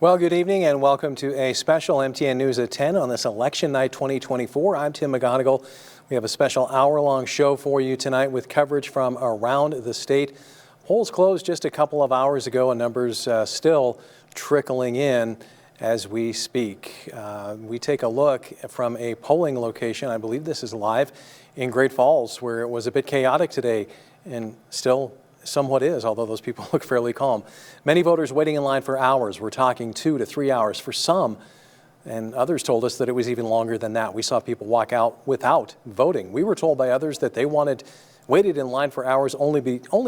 Well, good evening and welcome to a special MTN News at 10 on this election night 2024. I'm Tim McGonigal. We have a special hour-long show for you tonight with coverage from around the state. Polls closed just a couple of hours ago and numbers still trickling in as we speak. We take a look from a polling location. I believe this is live in Great Falls, where it was a bit chaotic today and still somewhat is, although those people look fairly calm. Many voters waiting in line for hours. We're talking 2 to 3 hours for some, and others told us that it was even longer than that. We saw people walk out without voting. We were told by others that they waited in line for hours only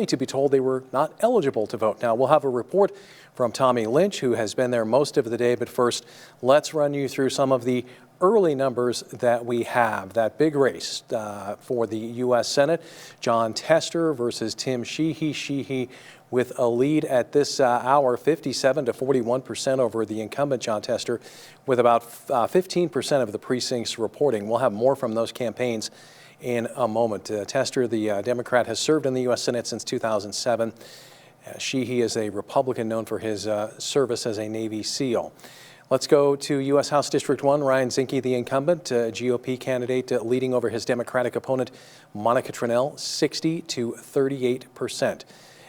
to be told they were not eligible to vote. Now, we'll have a report from Tommy Lynch, who has been there most of the day, but first, let's run you through some of the early numbers that we have. That big race for the U.S. Senate, Jon Tester versus Tim Sheehy. Sheehy with a lead at this hour, 57 to 41% over the incumbent Jon Tester, with about 15% of the precincts reporting. We'll have more from those campaigns in a moment. Tester, the Democrat, has served in the U.S. Senate since 2007. Sheehy is a Republican known for his service as a Navy SEAL. Let's go to U.S. House District 1. Ryan Zinke, the incumbent, GOP candidate, leading over his Democratic opponent, Monica Tranel, 60 to 38%.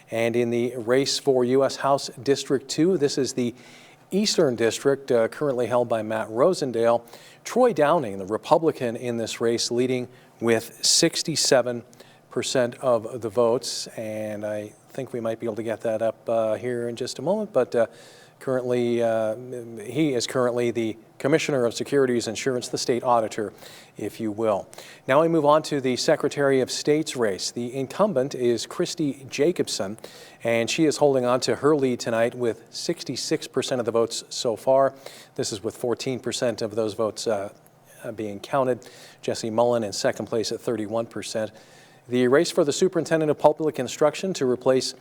And in the race for U.S. House District 2, this is the Eastern District, currently held by Matt Rosendale. Troy Downing, the Republican in this race, leading with 67% of the votes. And I think we might be able to get that up here in just a moment, but currently, he is currently the Commissioner of Securities Insurance, the state auditor, if you will. Now we move on to the Secretary of State's race. The incumbent is Christy Jacobson, and she is holding on to her lead tonight with 66% of the votes so far. This is with 14% of those votes being counted. Jesse Mullen in second place at 31%. The race for the Superintendent of Public Instruction to replace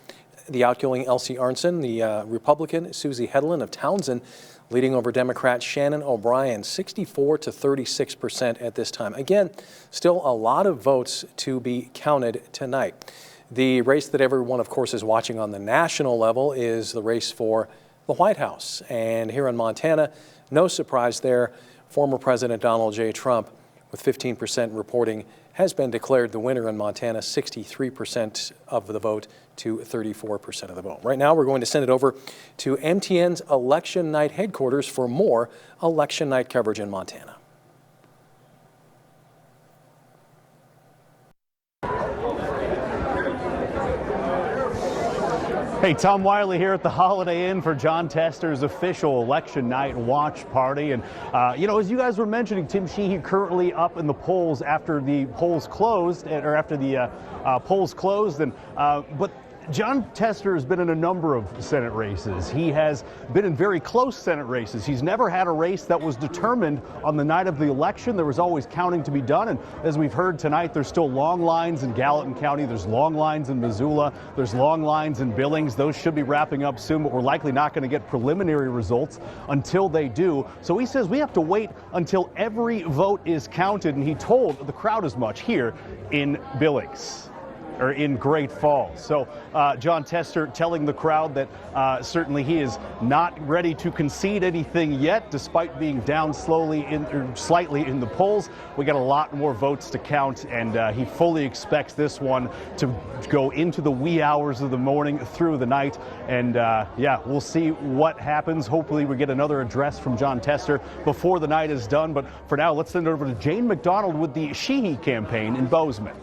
the outgoing Elsie Arnson, the Republican Susie Hedlund of Townsend, leading over Democrat Shannon O'Brien, 64 to 36% at this time. Again, still a lot of votes to be counted tonight. The race that everyone, of course, is watching on the national level is the race for the White House. And here in Montana, no surprise there, former President Donald J. Trump, with 15% reporting, has been declared the winner in Montana, 63% of the vote to 34% of the vote. Right now, we're going to send it over to MTN's Election Night headquarters for more election night coverage in Montana. Hey, Tom Wiley here at the Holiday Inn for Jon Tester's official election night watch party. And, as you guys were mentioning, Tim Sheehy currently up in the polls after the polls closed, but Jon Tester has been in a number of Senate races. He has been in very close Senate races. He's never had a race that was determined on the night of the election. There was always counting to be done. And as we've heard tonight, there's still long lines in Gallatin County. There's long lines in Missoula. There's long lines in Billings. Those should be wrapping up soon, but we're likely not going to get preliminary results until they do. So he says we have to wait until every vote is counted. And he told the crowd as much here in Billings, or in Great Falls. So Jon Tester telling the crowd that certainly he is not ready to concede anything yet, despite being down slightly in the polls. We got a lot more votes to count, and he fully expects this one to go into the wee hours of the morning through the night. And we'll see what happens. Hopefully we get another address from Jon Tester before the night is done. But for now, let's send it over to Jane McDonald with the Sheehy campaign in Bozeman.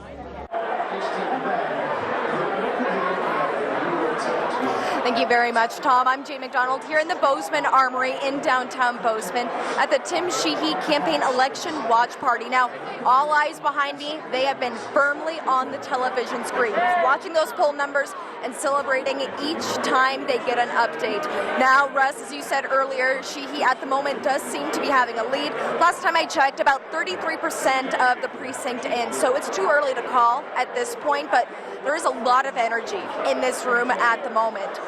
Thank you very much, Tom. I'm Jane McDonald here in the Bozeman Armory in downtown Bozeman at the Tim Sheehy Campaign Election Watch Party. Now, all eyes behind me, they have been firmly on the television screens, watching those poll numbers and celebrating each time they get an update. Now, Russ, as you said earlier, Sheehy at the moment does seem to be having a lead. Last time I checked, about 33% of the precinct in, so it's too early to call at this point, but there is a lot of energy in this room at the moment.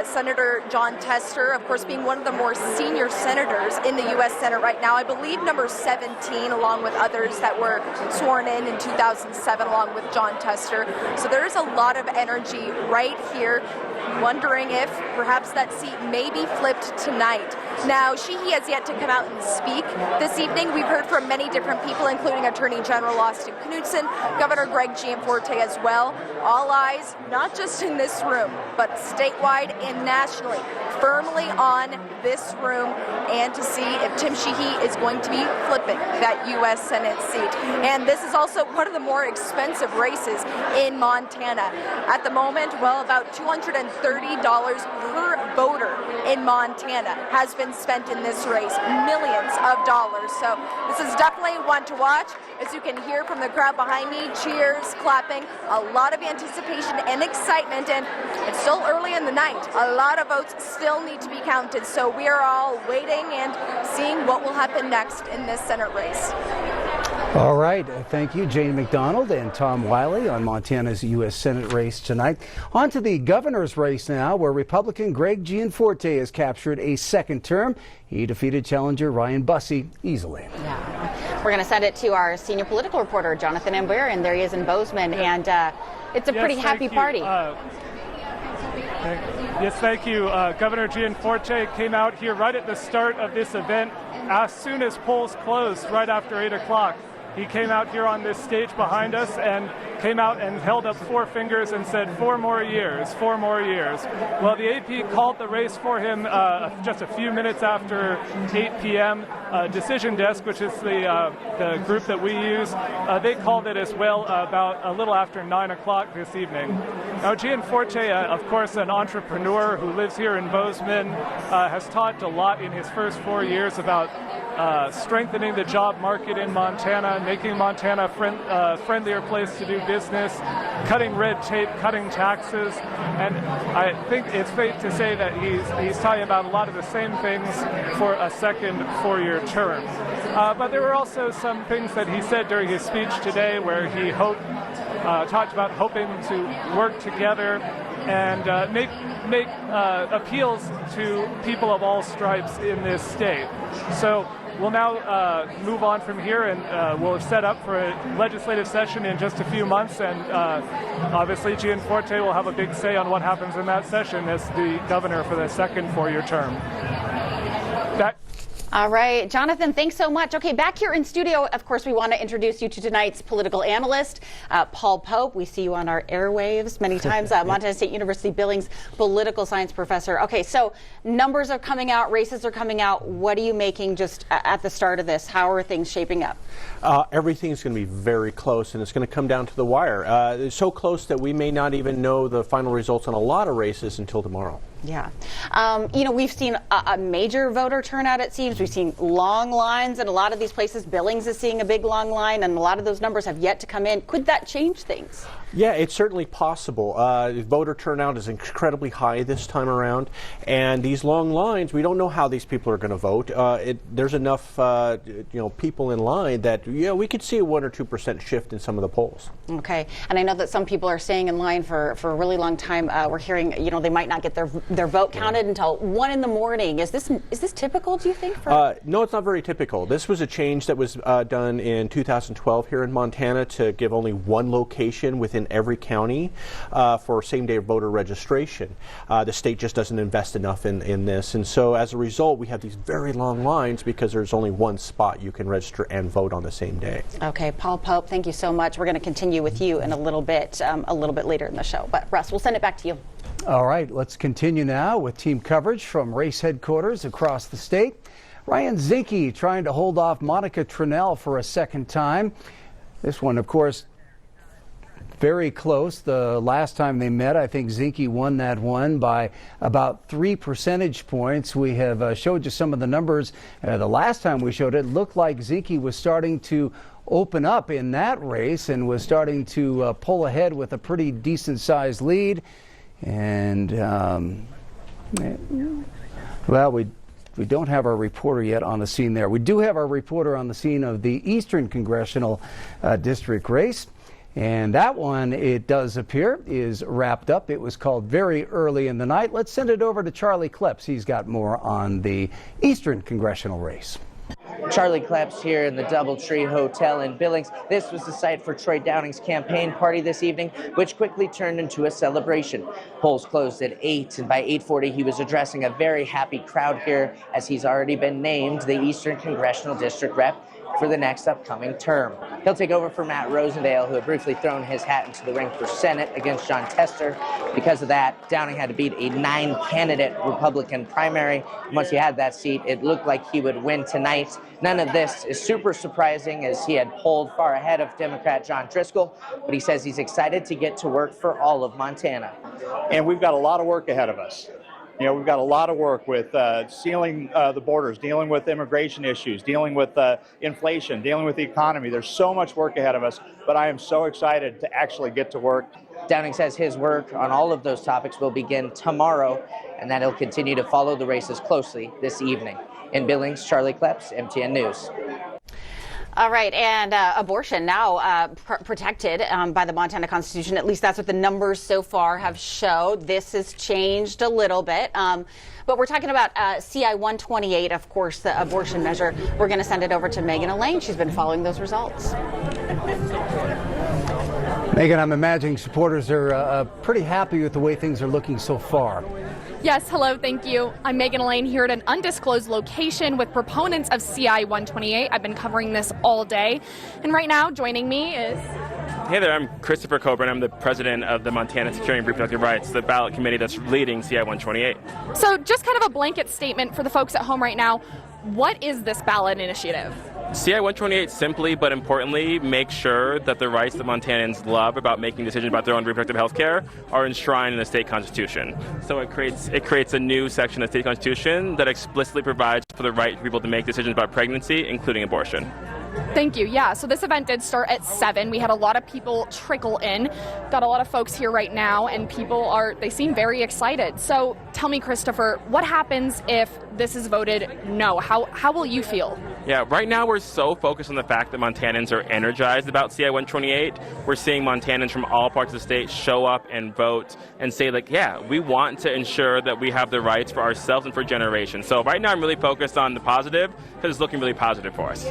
Senator Jon Tester, of course, being one of the more senior senators in the U.S. Senate right now, I believe number 17, along with others that were sworn in 2007, along with Jon Tester. So there is a lot of energy right here, wondering if perhaps that seat may be flipped tonight. Now, Sheehy has yet to come out and speak this evening. We've heard from many different people, including Attorney General Austin Knudsen, Governor Greg Gianforte as well. All eyes, not just in this room, but statewide and nationally, firmly on this room, and to see if Tim Sheehy is going to be flipping that U.S. Senate seat. And this is also one of the more expensive races in Montana. At the moment, well, about $230 per voter in Montana has been spent in this race, millions of dollars. So this is definitely one to watch. As you can hear from the crowd behind me, cheers, clapping, a lot of anticipation and excitement, and it's still early in the night. A lot of votes still need to be counted, so we are all waiting and seeing what will happen next in this Senate race. All right. Thank you, Jane McDonald and Tom Wiley on Montana's U.S. Senate race tonight. On to the governor's race now, where Republican Greg Gianforte has captured a second term. He defeated challenger Ryan Busse easily. Yeah. We're going to send it to our senior political reporter, Jonathan Amber, and there he is in Bozeman. And it's a pretty happy party. Yes, thank you. Governor Gianforte came out here right at the start of this event, as soon as polls closed, right after 8 o'clock. He came out here on this stage behind us and came out and held up 4 fingers and said, 4 more years, 4 more years. Well, the AP called the race for him just a few minutes after 8 p.m. Decision Desk, which is the group that we use, they called it as well about a little after 9 o'clock this evening. Now, Gianforte, of course, an entrepreneur who lives here in Bozeman, has talked a lot in his first 4 years about strengthening the job market in Montana, making Montana a friendlier place to do business, cutting red tape, cutting taxes, and I think it's safe to say that he's talking about a lot of the same things for a second 4-year term. But there were also some things that he said during his speech today where he talked about hoping to work together and make appeals to people of all stripes in this state. So we'll now move on from here, and we'll set up for a legislative session in just a few months, and obviously Gianforte will have a big say on what happens in that session as the governor for the second 4-year term. All right, Jonathan, thanks so much. Okay, back here in studio, of course, we want to introduce you to tonight's political analyst, Paul Pope. We see you on our airwaves many times. Montana State University Billings political science professor. Okay, so numbers are coming out, races are coming out. What are you making just at the start of this? How are things shaping up? Everything's going to be very close, and it's going to come down to the wire. It's so close that we may not even know the final results on a lot of races until tomorrow. Yeah. We've seen a major voter turnout, it seems. We've seen long lines in a lot of these places. Billings is seeing a big long line, and a lot of those numbers have yet to come in. Could that change things? Yeah, it's certainly possible. Voter turnout is incredibly high this time around, and these long lines, we don't know how these people are going to vote. There's enough, people in line that we could see a 1 or 2% shift in some of the polls. Okay, and I know that some people are staying in line for a really long time. We're hearing, they might not get their vote counted until 1 in the morning. Is this typical, do you think? No, it's not very typical. This was a change that was done in 2012 here in Montana to give only one location within every county for same-day voter registration. The state just doesn't invest enough in this, and so as a result, we have these very long lines because there's only one spot you can register and vote on the same day. Okay, Paul Pope, thank you so much. We're going to continue with you in a little bit later in the show. But Russ, we'll send it back to you. All right, let's continue now with team coverage from race headquarters across the state. Ryan Zinke trying to hold off Monica Tranel for a second time. This one, of course, very close. The last time they met, I think Zinke won that one by about 3 percentage points. We have showed you some of the numbers. The last time we showed it, looked like Zinke was starting to open up in that race and was starting to pull ahead with a pretty decent sized lead. And we don't have our reporter yet on the scene there. We do have our reporter on the scene of the Eastern Congressional District race. And that one, it does appear, is wrapped up. It was called very early in the night. Let's send it over to Charlie Kleps. He's got more on the Eastern congressional race. Charlie Kleps here in the Doubletree Hotel in Billings. This was the site for Troy Downing's campaign party this evening, which quickly turned into a celebration. Polls closed at 8, and by 8:40 he was addressing a very happy crowd here as he's already been named the Eastern Congressional District Rep for the next upcoming term. He'll take over for Matt Rosendale, who had briefly thrown his hat into the ring for Senate against John Tester. Because of that, Downing had to beat a 9-candidate Republican primary. And once he had that seat, it looked like he would win tonight. None of this is super surprising, as he had polled far ahead of Democrat John Driscoll, but he says he's excited to get to work for all of Montana. And we've got a lot of work ahead of us. You know, we've got a lot of work with sealing the borders, dealing with immigration issues, dealing with inflation, dealing with the economy. There's so much work ahead of us, but I am so excited to actually get to work. Downing says his work on all of those topics will begin tomorrow, and that he'll continue to follow the races closely this evening. In Billings, Charlie Kleps, MTN News. All right, and abortion now protected by the Montana Constitution. At least that's what the numbers so far have showed. This has changed a little bit. But we're talking about CI 128, of course, the abortion measure. We're going to send it over to Megan Elaine. She's been following those results. Megan, I'm imagining supporters are pretty happy with the way things are looking so far. Yes, hello, thank you. I'm Megan Elaine here at an undisclosed location with proponents of CI 128. I've been covering this all day. And right now, joining me is... Hey there, I'm Christopher Coburn. I'm the president of the Montana Securing and Reproductive Rights, the ballot committee that's leading CI 128. So just kind of a blanket statement for the folks at home right now. What is this ballot initiative? CI 128 simply but importantly makes sure that the rights that Montanans love about making decisions about their own reproductive health care are enshrined in the state constitution. So it creates a new section of the state constitution that explicitly provides for the right for people to make decisions about pregnancy, including abortion. Thank you. Yeah, so this event did start at 7. We had a lot of people trickle in. Got a lot of folks here right now, and they seem very excited. So tell me, Christopher, what happens if this is voted no? How will you feel? Yeah, right now we're so focused on the fact that Montanans are energized about CI 128. We're seeing Montanans from all parts of the state show up and vote and say, like, yeah, we want to ensure that we have the rights for ourselves and for generations. So right now I'm really focused on the positive because it's looking really positive for us.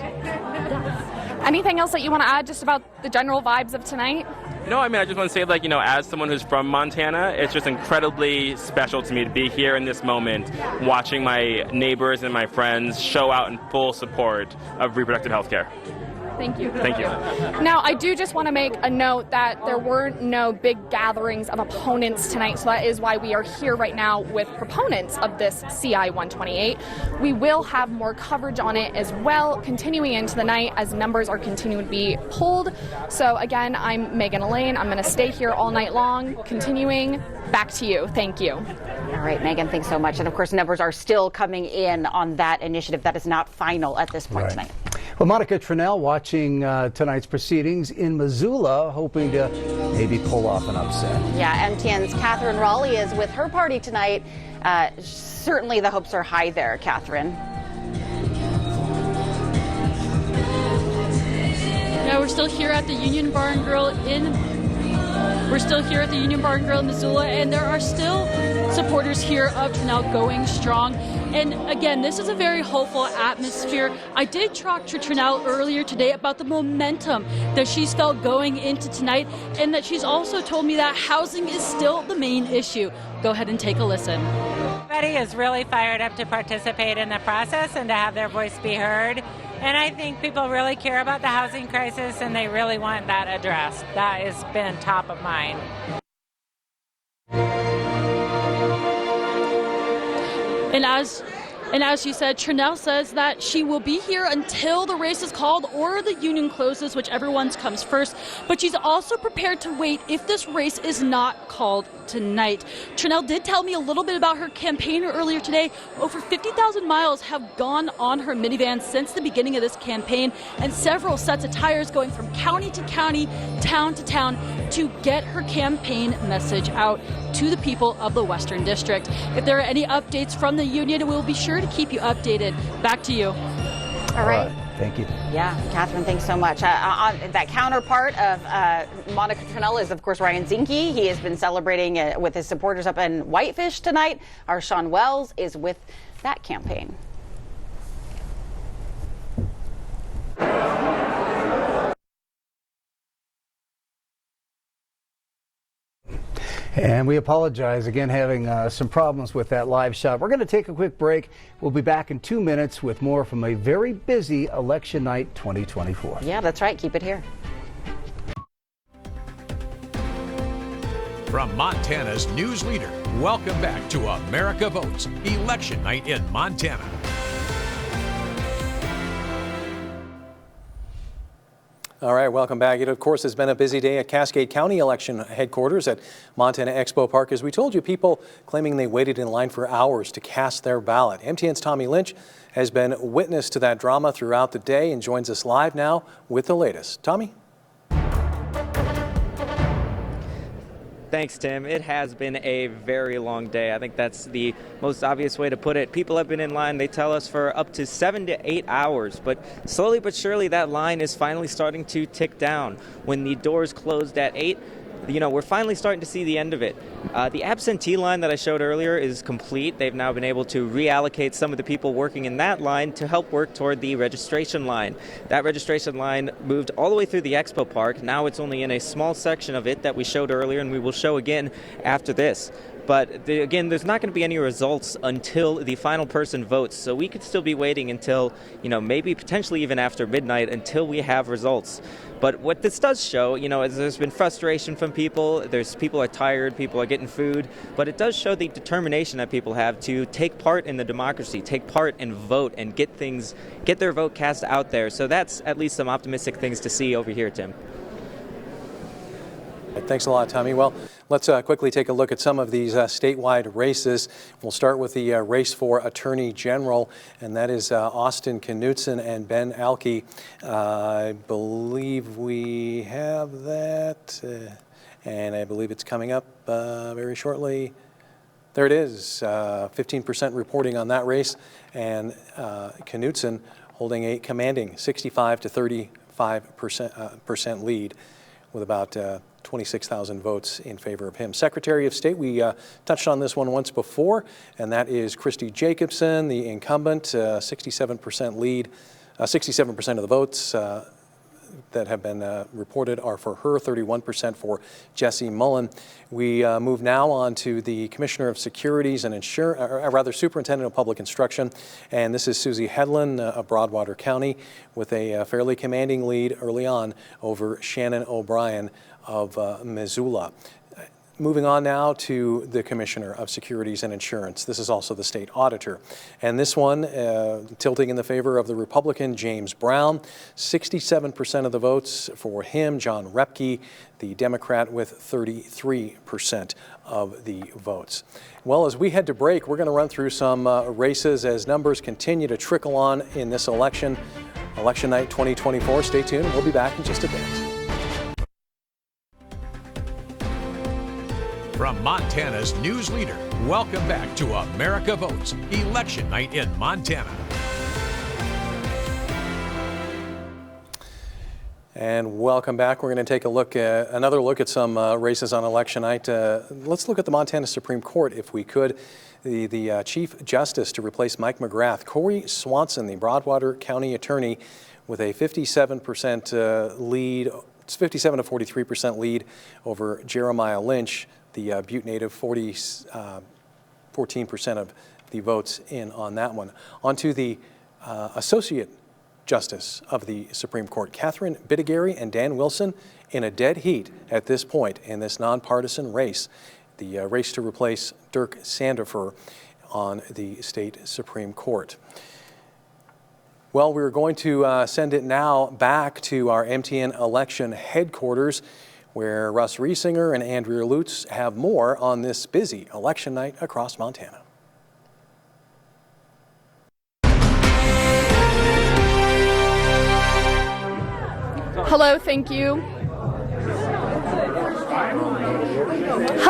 Anything else that you want to add just about the general vibes of tonight? No, I mean, I just want to say, like, as someone who's from Montana, it's just incredibly special to me to be here in this moment, watching my neighbors and my friends show out in full support of reproductive health care. Thank you. Thank you. Now, I do just want to make a note that there were no big gatherings of opponents tonight, so that is why we are here right now with proponents of this CI 128. We will have more coverage on it as well, continuing into the night as numbers are continuing to be pulled. So again, I'm Megan Elaine. I'm going to stay here all night long, continuing. Back to you. Thank you. All right, Megan, thanks so much. And of course, numbers are still coming in on that initiative. That is not final at this point tonight. Well, Monica Tranel watching tonight's proceedings in Missoula, hoping to maybe pull off an upset. Yeah, MTN's Catherine Raleigh is with her party tonight. Certainly the hopes are high there, Catherine. Yeah, we're still here at the Union Barn Grill in Missoula, and there are still supporters here of Tranel going strong. And again, this is a very hopeful atmosphere. I did talk to Tranel earlier today about the momentum that she's felt going into tonight, and that she's also told me that housing is still the main issue. Go ahead and take a listen. Everybody is really fired up to participate in the process and to have their voice be heard. And I think people really care about the housing crisis, and they really want that addressed. That has been top of mind. And as she said, Tranel says that she will be here until the race is called or the union closes, whichever one comes first. But she's also prepared to wait if this race is not called tonight. Tranel did tell me a little bit about her campaign earlier today. Over 50,000 miles have gone on her minivan since the beginning of this campaign, and several sets of tires going from county to county, town to town, to get her campaign message out to the people of the Western District. If there are any updates from the union, we'll be sure to keep you updated. Back to you. All right. Thank you. Yeah, Catherine, thanks so much. That counterpart of Monica Tranel is, of course, Ryan Zinke. He has been celebrating with his supporters up in Whitefish tonight. Our Sean Wells is with that campaign. And we apologize again, having some problems with that live shot. We're going to take a quick break. We'll be back in 2 minutes with more from a very busy election night 2024. Yeah, that's right. Keep it here. From Montana's news leader, welcome back to America Votes, Election Night in Montana. All right, welcome back. It, of course, has been a busy day at Cascade County election headquarters at Montana Expo Park. As we told you, people claiming they waited in line for hours to cast their ballot. MTN's Tommy Lynch has been witness to that drama throughout the day and joins us live now with the latest. Tommy? Thanks, Tim. It has been a very long day. I think that's the most obvious way to put it. People have been in line, they tell us, for up to 7 to 8 hours. But slowly but surely, that line is finally starting to tick down. When the doors closed at 8, we're finally starting to see the end of it. The absentee line that I showed earlier is complete. They've now been able to reallocate some of the people working in that line to help work toward the registration line. That registration line moved all the way through the Expo Park. Now it's only in a small section of it that we showed earlier, and we will show again after this. But again, there's not going to be any results until the final person votes. So we could still be waiting until, maybe potentially even after midnight until we have results. But what this does show, is there's been frustration from people. People are tired, people are getting food. But it does show the determination that people have to take part in the democracy, take part and vote and get their vote cast out there. So that's at least some optimistic things to see over here, Tim. Thanks a lot, Tommy. Well, let's quickly take a look at some of these statewide races. We'll start with the race for Attorney General, and that is Austin Knutson and Ben Alke. I believe we have that, and I believe it's coming up very shortly. There it is, 15% reporting on that race, and Knutson holding a commanding 65 to 35% lead with about 26,000 votes in favor of him. Secretary of State, we touched on this one once before, and that is Christy Jacobson, the incumbent, 67% lead. 67% of the votes that have been reported are for her, 31% for Jesse Mullen. We move now on to the Commissioner of Securities and Superintendent of Public Instruction, and this is Susie Hedlund of Broadwater County with a fairly commanding lead early on over Shannon O'Brien of Missoula. Moving on now to the Commissioner of Securities and Insurance. This is also the state auditor. And this one tilting in the favor of the Republican James Brown. 67% of the votes for him. John Repke, the Democrat, with 33% of the votes. Well, as we head to break, we're going to run through some races as numbers continue to trickle on in this election. Election night 2024. Stay tuned. We'll be back in just a bit. From Montana's news leader, welcome back to America Votes, Election Night in Montana. And welcome back. We're going to take another look at some races on election night. Let's look at the Montana Supreme Court, if we could. The Chief Justice to replace Mike McGrath, Corey Swanson, the Broadwater County Attorney, with a 57% lead. It's 57 to 43% lead over Jeremiah Lynch, the Butte native, 14% of the votes in on that one. On to the Associate Justice of the Supreme Court, Catherine Bittigary and Dan Wilson, in a dead heat at this point in this nonpartisan race, the race to replace Dirk Sandifer on the state Supreme Court. Well, we're going to send it now back to our MTN election headquarters, where Russ Riesinger and Andrea Lutz have more on this busy election night across Montana. Hello, thank you.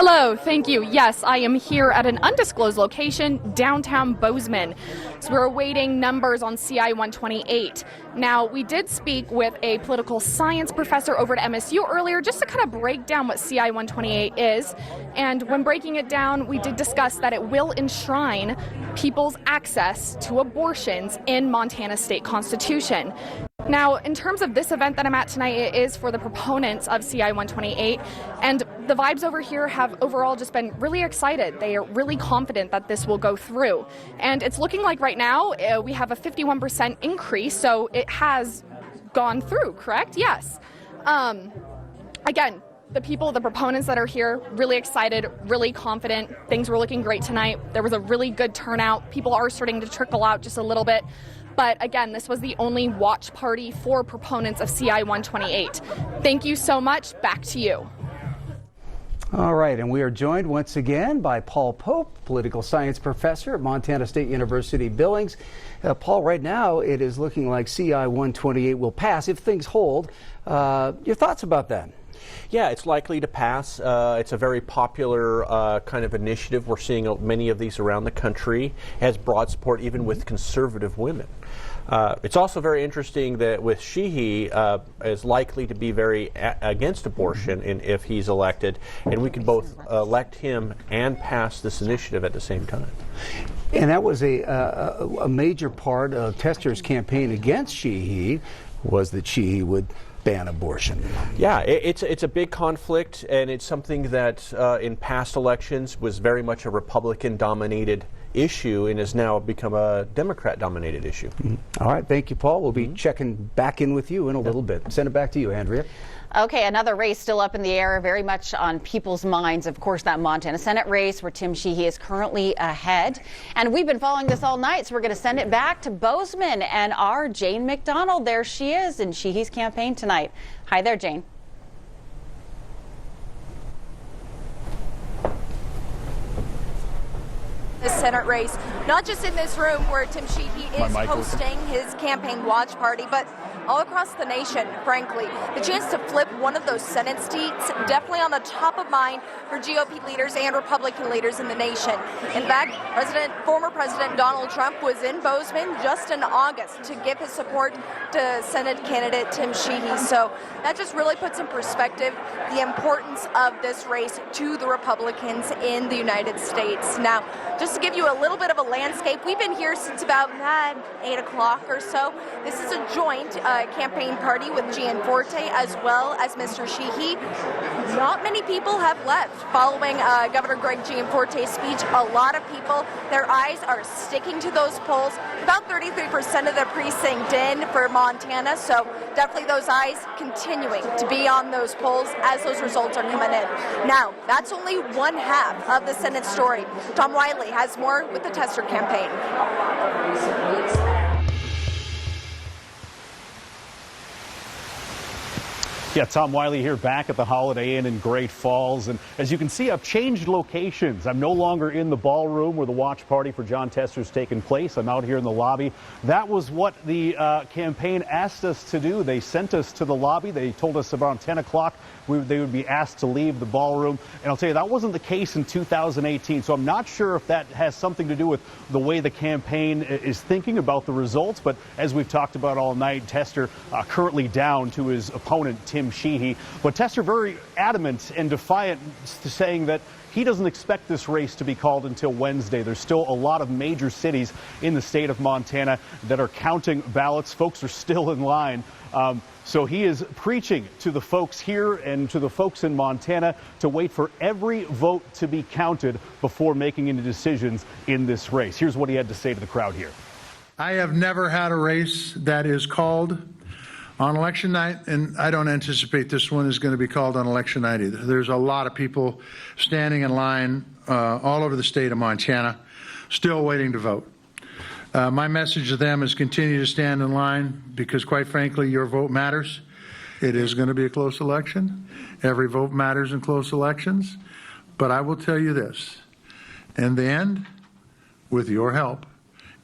Hello, thank you. Yes, I am here at an undisclosed location, downtown Bozeman. So we're awaiting numbers on CI 128. Now, we did speak with a political science professor over at MSU earlier just to kind of break down what CI 128 is. And when breaking it down, we did discuss that it will enshrine people's access to abortions in Montana state constitution. Now, in terms of this event that I'm at tonight, it is for the proponents of CI 128, and the vibes over here have overall just been really excited. They are really confident that this will go through, and it's looking like right now we have a 51% increase, so it has gone through, correct? Yes. Again, the proponents that are here, really excited, really confident. Things were looking great tonight. There was a really good turnout. People are starting to trickle out just a little bit. But again, this was the only watch party for proponents of CI 128. Thank you so much. Back to you. All right, and we are joined once again by Paul Pope, political science professor at Montana State University Billings. Paul, right now it is looking like CI 128 will pass if things hold. Your thoughts about that? Yeah, it's likely to pass. It's a very popular kind of initiative. We're seeing many of these around the country. It has broad support even with conservative women. It's also very interesting that with Sheehy is likely to be very against abortion if he's elected, and we can both elect him and pass this initiative at the same time. And that was a major part of Tester's campaign against Sheehy, was that Sheehy would ban abortion. Yeah, it's a big conflict, and it's something that in past elections was very much a Republican-dominated issue and has now become a Democrat-dominated issue. All right, thank you, Paul. We'll be checking back in with you in a little bit. Send it back to you, Andrea. Okay, another race still up in the air, very much on people's minds. Of course, that Montana Senate race where Tim Sheehy is currently ahead. And we've been following this all night, so we're going to send it back to Bozeman and our Jane McDonald. There she is in Sheehy's campaign tonight. Hi there, Jane. The Senate race, not just in this room where Tim Sheehy is hosting his campaign watch party, but all across the nation, frankly. The chance to flip one of those Senate seats definitely on the top of mind for GOP leaders and Republican leaders in the nation. In fact, former President Donald Trump was in Bozeman just in August to give his support to Senate candidate Tim Sheehy. So that just really puts in perspective the importance of this race to the Republicans in the United States. Now, just to give you a little bit of a landscape, we've been here since about 8 o'clock or so. This is a joint campaign party with Gianforte as well as Mr. Sheehy. Not many people have left following Governor Greg Gianforte's speech. A lot of people, their eyes are sticking to those polls. About 33% of the precinct in for Montana, so definitely those eyes continuing to be on those polls as those results are coming in. Now, that's only one half of the Senate story. Tom Wiley has more with the Tester campaign. Yeah, Tom Wiley here back at the Holiday Inn in Great Falls. And as you can see, I've changed locations. I'm no longer in the ballroom where the watch party for John Tester's taken place. I'm out here in the lobby. That was what the campaign asked us to do. They sent us to the lobby. They told us around 10 o'clock they would be asked to leave the ballroom. And I'll tell you, that wasn't the case in 2018. So I'm not sure if that has something to do with the way the campaign is thinking about the results. But as we've talked about all night, Tester currently down to his opponent, Tim Sheehy. But Tester very adamant and defiant, saying that he doesn't expect this race to be called until Wednesday. There's still a lot of major cities in the state of Montana that are counting ballots. Folks are still in line. So he is preaching to the folks here and to the folks in Montana to wait for every vote to be counted before making any decisions in this race. Here's what he had to say to the crowd here. I have never had a race that is called on election night, and I don't anticipate this one is going to be called on election night either. There's a lot of people standing in line all over the state of Montana, still waiting to vote. My message to them is continue to stand in line because, quite frankly, your vote matters. It is going to be a close election. Every vote matters in close elections. But I will tell you this, in the end, with your help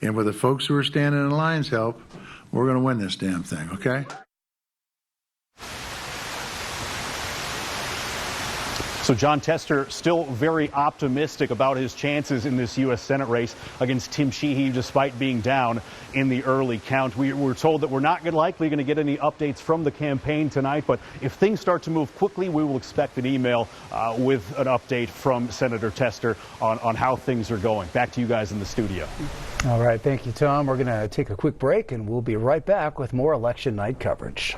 and with the folks who are standing in line's help, we're going to win this damn thing, okay? So Jon Tester still very optimistic about his chances in this U.S. Senate race against Tim Sheehy, despite being down in the early count. We're told that we're not likely going to get any updates from the campaign tonight, but if things start to move quickly, we will expect an email with an update from Senator Tester on how things are going. Back to you guys in the studio. All right, thank you, Tom. We're going to take a quick break, and we'll be right back with more election night coverage.